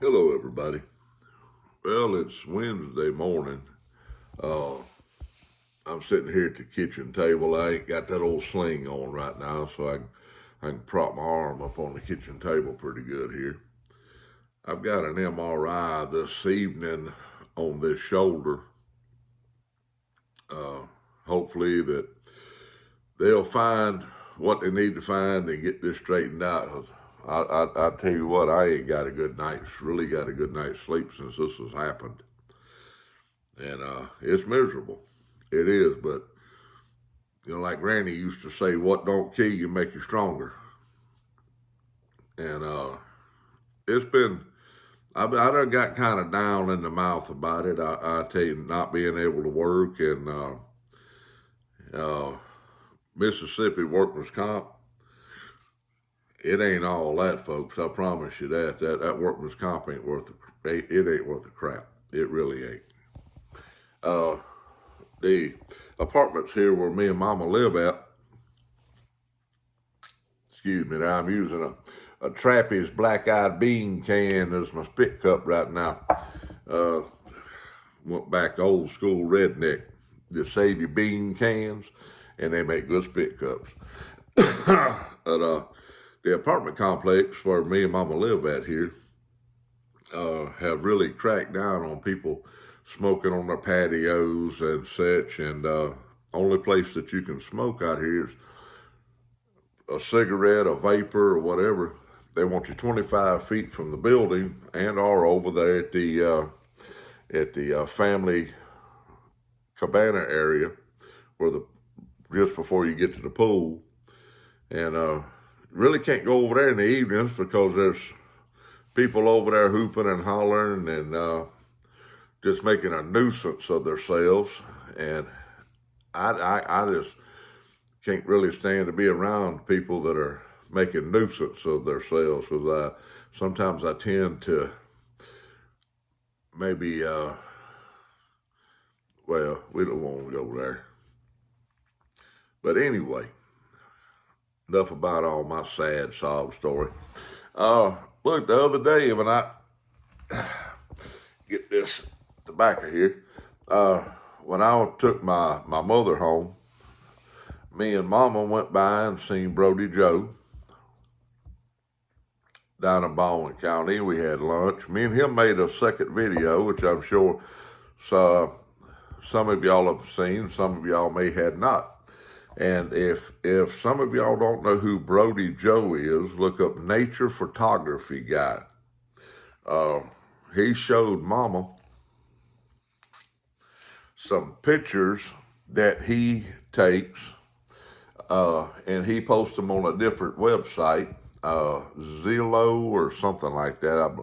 Hello, everybody. Well, it's Wednesday morning. Uh, I'm sitting here at the kitchen table. I ain't got that old sling on right now, so I can prop my arm up on the kitchen table pretty good here. I've got an MRI this evening on this shoulder. Uh, Hopefully that they'll find what they need to find and get this straightened out. I tell you what, I ain't got a good night's really got a good night's sleep since this has happened, and it's miserable. It is, but like Granny used to say, "What don't kill you make you stronger." And it's been, I done got kind of down in the mouth about it. I tell you, not being able to work and uh, Mississippi workman's comp, it ain't all that, folks. I promise you that that workman's comp ain't worth it ain't worth a crap. It really ain't. Uh, the apartments here where me and Mama live at, excuse me, now I'm using a Trappy's black eyed bean can as my spit cup right now. Uh, Went back old school redneck. Just save your bean cans, and they make good spit cups. But the apartment complex where me and Mama live at here have really cracked down on people smoking on their patios and such. And only place that you can smoke out here is a cigarette, a vapor, or whatever. They want you 25 feet from the building and or over there at the family cabana area where the just before you get to the pool, and really can't go over there in the evenings because there's people over there hooping and hollering and just making a nuisance of themselves. And I just can't really stand to be around people that are making nuisance of themselves, because sometimes I tend to maybe well, we don't want to go there. But anyway, enough about all my sad sob story. Look, the other day when I get this tobacco here, when I took my mother home, me and Mama went by and seen Brody Joe down in Baldwin County. We had lunch. Me and him made a second video, which I'm sure some of y'all have seen, some of y'all may have not. And if some of y'all don't know who Brody Joe is, look up Nature Photography Guy. Uh, he showed Mama some pictures that he takes, and he posts them on a different website, Zillow or something like that.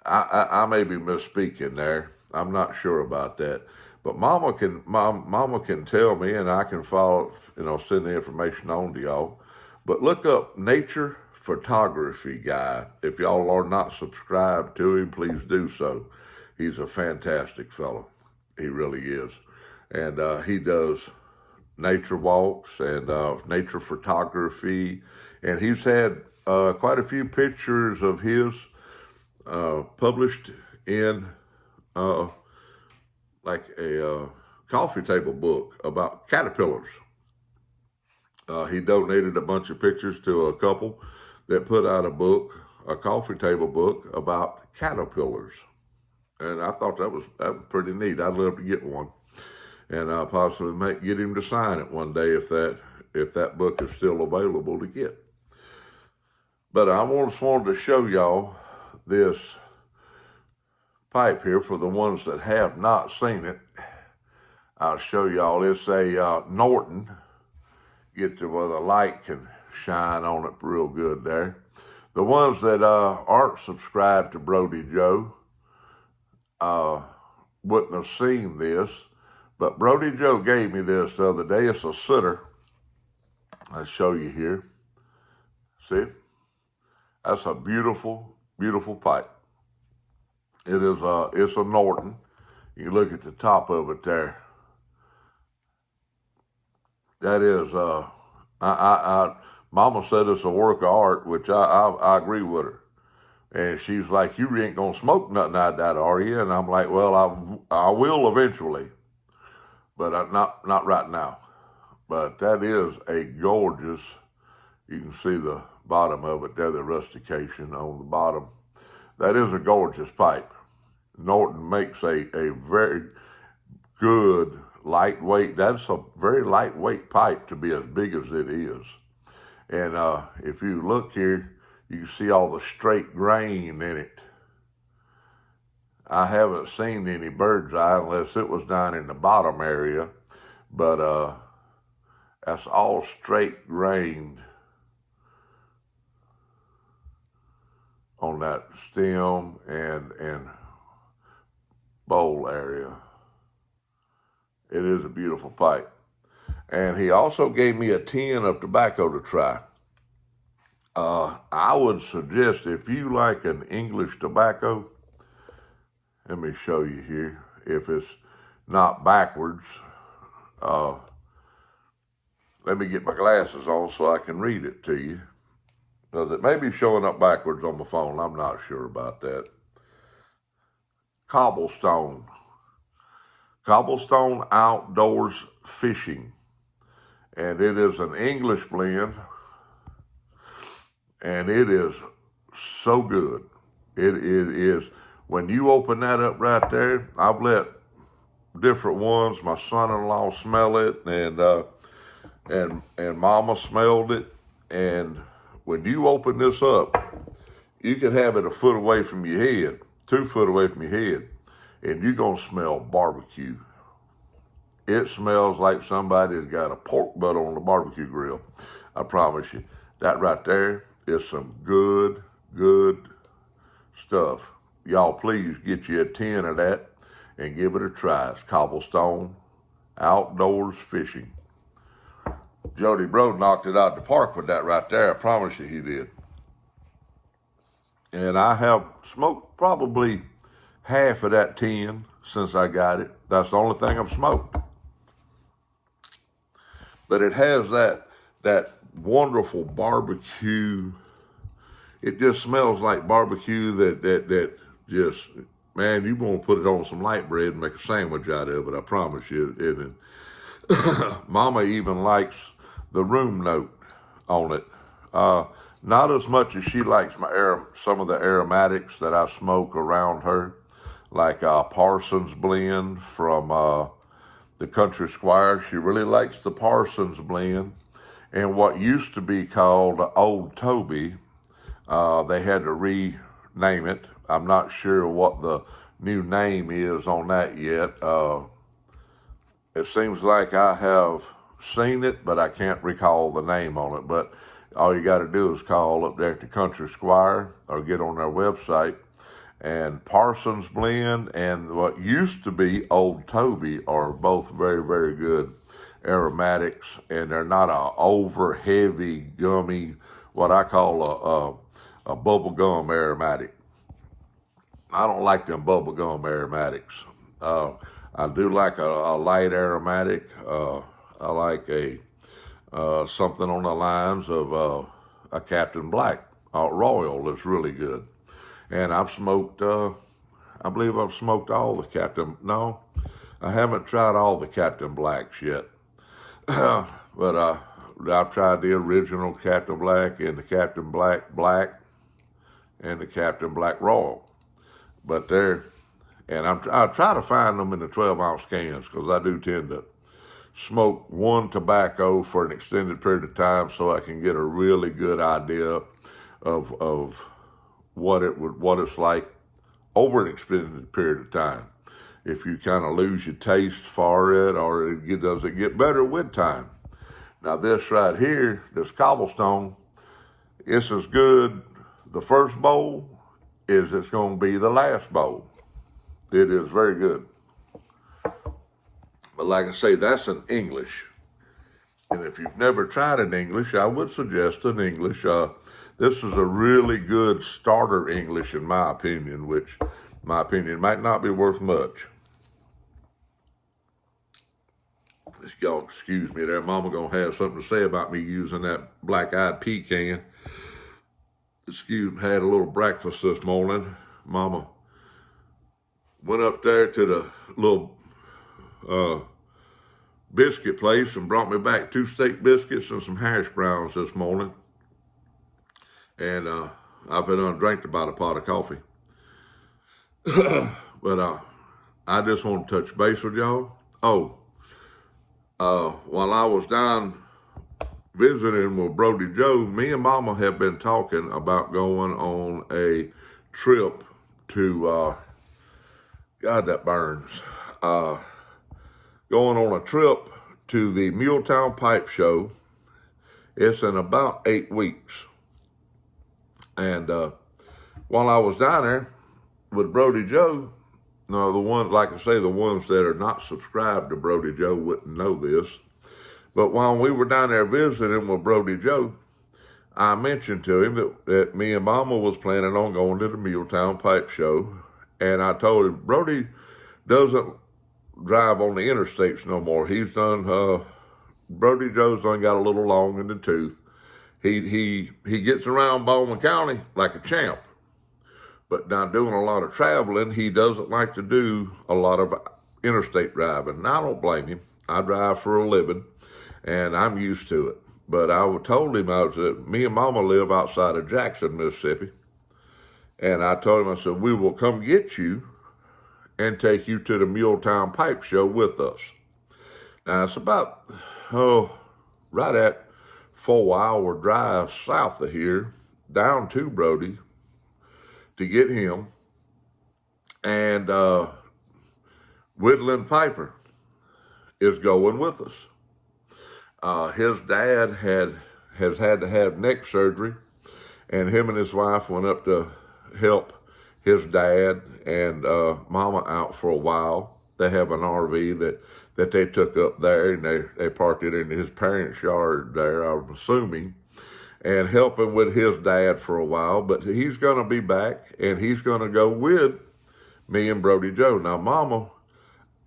I may be misspeaking there. I'm not sure about that. But Mama can tell me, and I can follow, send the information on to y'all. But look up Nature Photography Guy. If y'all are not subscribed to him, please do so. He's a fantastic fellow. He really is. And he does nature walks and nature photography. And he's had quite a few pictures of his published in uh, like a coffee table book about caterpillars. He donated a bunch of pictures to a couple that put out a book, a coffee table book about caterpillars. And I thought that was pretty neat. I'd love to get one, and possibly get him to sign it one day if that book is still available to get. But I just wanted to show y'all this pipe here for the ones that have not seen it. I'll show y'all. It's a Norton. Get to where the light can shine on it real good there. The ones that aren't subscribed to Brody Joe wouldn't have seen this, but Brody Joe gave me this the other day. It's a sitter. I'll show you here. See? That's a beautiful, beautiful pipe. It's a Norton. You look at the top of it there. That is, Mama said it's a work of art, which I agree with her. And she's like, you ain't gonna smoke nothing out of that, are you? And I'm like, well, I will eventually, but not right now. But that is a gorgeous, you can see the bottom of it there, the rustication on the bottom. That is a gorgeous pipe. Norton makes a very good lightweight. That's a very lightweight pipe to be as big as it is. And if you look here, you can see all the straight grain in it. I haven't seen any bird's eye unless it was down in the bottom area, but that's all straight grained on that stem and bowl area. It is a beautiful pipe. And he also gave me a tin of tobacco to try. I would suggest if you like an English tobacco, let me show you here, if it's not backwards. Let me get my glasses on so I can read it to you. Because it may be showing up backwards on my phone. I'm not sure about that. Cobblestone. Cobblestone Outdoors Fishing. And it is an English blend. And it is so good. It is. When you open that up right there, I've let different ones, my son-in-law smell it, and Mama smelled it. And when you open this up, you can have it a foot away from your head, 2 foot away from your head, and you're gonna smell barbecue. It smells like somebody's got a pork butt on the barbecue grill. I promise you. That right there is some good stuff. Y'all please get you a tin of that and give it a try. It's Cobblestone Outdoors Fishing. Jody Brody knocked it out of the park with that right there. I promise you he did. And I have smoked probably half of that tin since I got it. That's the only thing I've smoked. But it has that wonderful barbecue. It just smells like barbecue that just, man, you want to put it on some light bread and make a sandwich out of it, I promise you. And Mama even likes the room note on it. Not as much as she likes some of the aromatics that I smoke around her, like Parsons blend from the Country Squire. She really likes the Parsons blend. And what used to be called Old Toby, they had to rename it. I'm not sure what the new name is on that yet. It seems like I have seen it, but I can't recall the name on it. But all you got to do is call up there at the Country Squire or get on their website. And Parsons Blend and what used to be Old Toby are both very good aromatics, and they're not a over heavy, gummy, what I call a bubble gum aromatic. I don't like them bubble gum aromatics. I do like a light aromatic. I like something on the lines of a Captain Black Royal that's really good. And I've smoked, I believe I've smoked all the no, I haven't tried all the Captain Blacks yet. But I've tried the original Captain Black and the Captain Black Black and the Captain Black Royal. But I try to find them in the 12-ounce cans because I do tend to smoke one tobacco for an extended period of time so I can get a really good idea of what it's like over an extended period of time. If you kind of lose your taste for it, or does it get better with time? Now this right here, this Cobblestone, it's as good the first bowl as it's going to be the last bowl. It is very good. But like I say, that's an English. And if you've never tried an English, I would suggest an English. This is a really good starter English in my opinion, which my opinion might not be worth much. Y'all excuse me there. Mama gonna have something to say about me using that black-eyed pecan. had a little breakfast this morning. Mama went up there to the little biscuit place and brought me back 2 steak biscuits and some hash browns this morning. And I've been drank about a pot of coffee. But I just want to touch base with y'all. While I was down visiting with Brody Joe, me and Mama have been talking about going on a trip to, God, that burns. Going on a trip to the Mootown Pipe Show. It's in about 8 weeks. And while I was down there with Brody Joe, no, the ones that are not subscribed to Brody Joe wouldn't know this. But while we were down there visiting with Brody Joe, I mentioned to him that me and Mama was planning on going to the Mootown Pipe Show. And I told him, Brody doesn't drive on the interstates no more. He's done, Brody Joe's done got a little long in the tooth. He gets around Baldwin County like a champ. But now doing a lot of traveling, he doesn't like to do a lot of interstate driving. And I don't blame him. I drive for a living, and I'm used to it. But I told him that me and Mama live outside of Jackson, Mississippi. And I told him, I said, we will come get you and take you to the Mootown Pipe Show with us. Now, it's about, right at 4-hour drive south of here, down to Brody, to get him. And Whittling Piper is going with us. His dad has had to have neck surgery, and him and his wife went up to help his dad and Mama out for a while. They have an RV that they took up there, and they parked it in his parents' yard there, I'm assuming, and helping with his dad for a while. But he's going to be back, and he's going to go with me and Brody Joe. Now, Mama,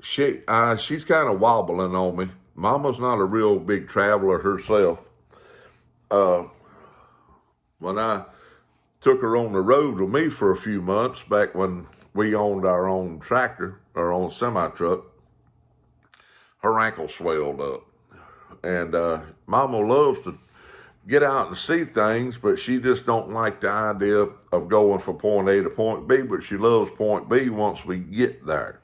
she's kind of wobbling on me. Mama's not a real big traveler herself. When I took her on the road with me for a few months, back when we owned our own tractor, our own semi-truck, her ankle swelled up. And Mama loves to get out and see things, but she just don't like the idea of going from point A to point B, but she loves point B once we get there.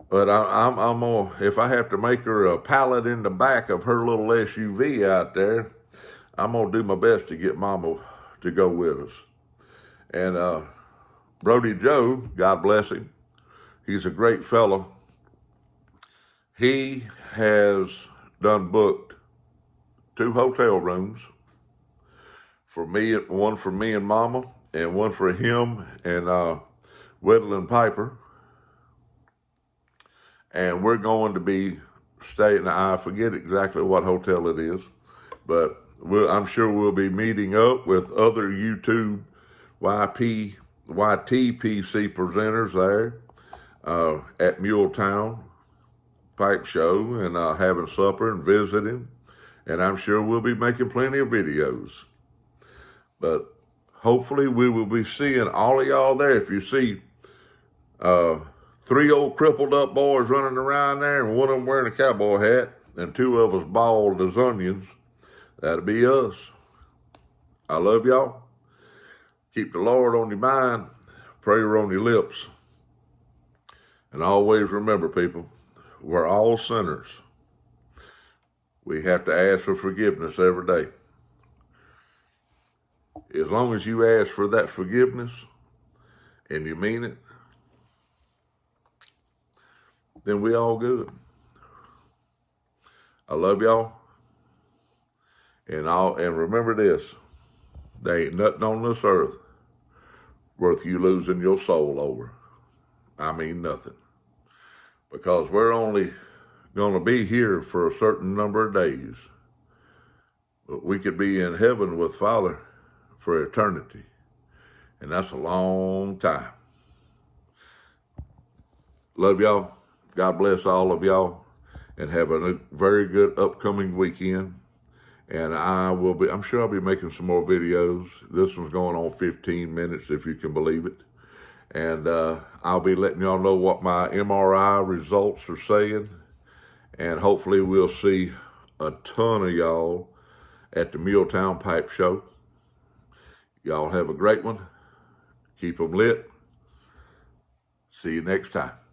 But I'm gonna, if I have to make her a pallet in the back of her little SUV out there, I'm gonna do my best to get Mama to go with us. And Brody Joe, God bless him, he's a great fellow. He has done booked 2 hotel rooms for me, one for me and Mama, and one for him and Whittling Piper. And we're going to be staying, I forget exactly what hotel it is, but I'm sure we'll be meeting up with other YouTube YTPC presenters there at Mootown Pipe Show, and having supper and visiting. And I'm sure we'll be making plenty of videos. But hopefully we will be seeing all of y'all there. If you see 3 old crippled up boys running around there, and one of them wearing a cowboy hat, and 2 of us bald as onions, that'll be us. I love y'all. Keep the Lord on your mind, prayer on your lips. And always remember, people, we're all sinners. We have to ask for forgiveness every day. As long as you ask for that forgiveness and you mean it, then we all good. I love y'all. And remember this, there ain't nothing on this earth worth you losing your soul over. I mean nothing. Because we're only going to be here for a certain number of days. But we could be in heaven with Father for eternity. And that's a long time. Love y'all. God bless all of y'all. And have a very good upcoming weekend. And I'm sure I'll be making some more videos. This one's going on 15 minutes, if you can believe it. And I'll be letting y'all know what my MRI results are saying. And hopefully we'll see a ton of y'all at the Mootown Pipe Show. Y'all have a great one. Keep them lit. See you next time.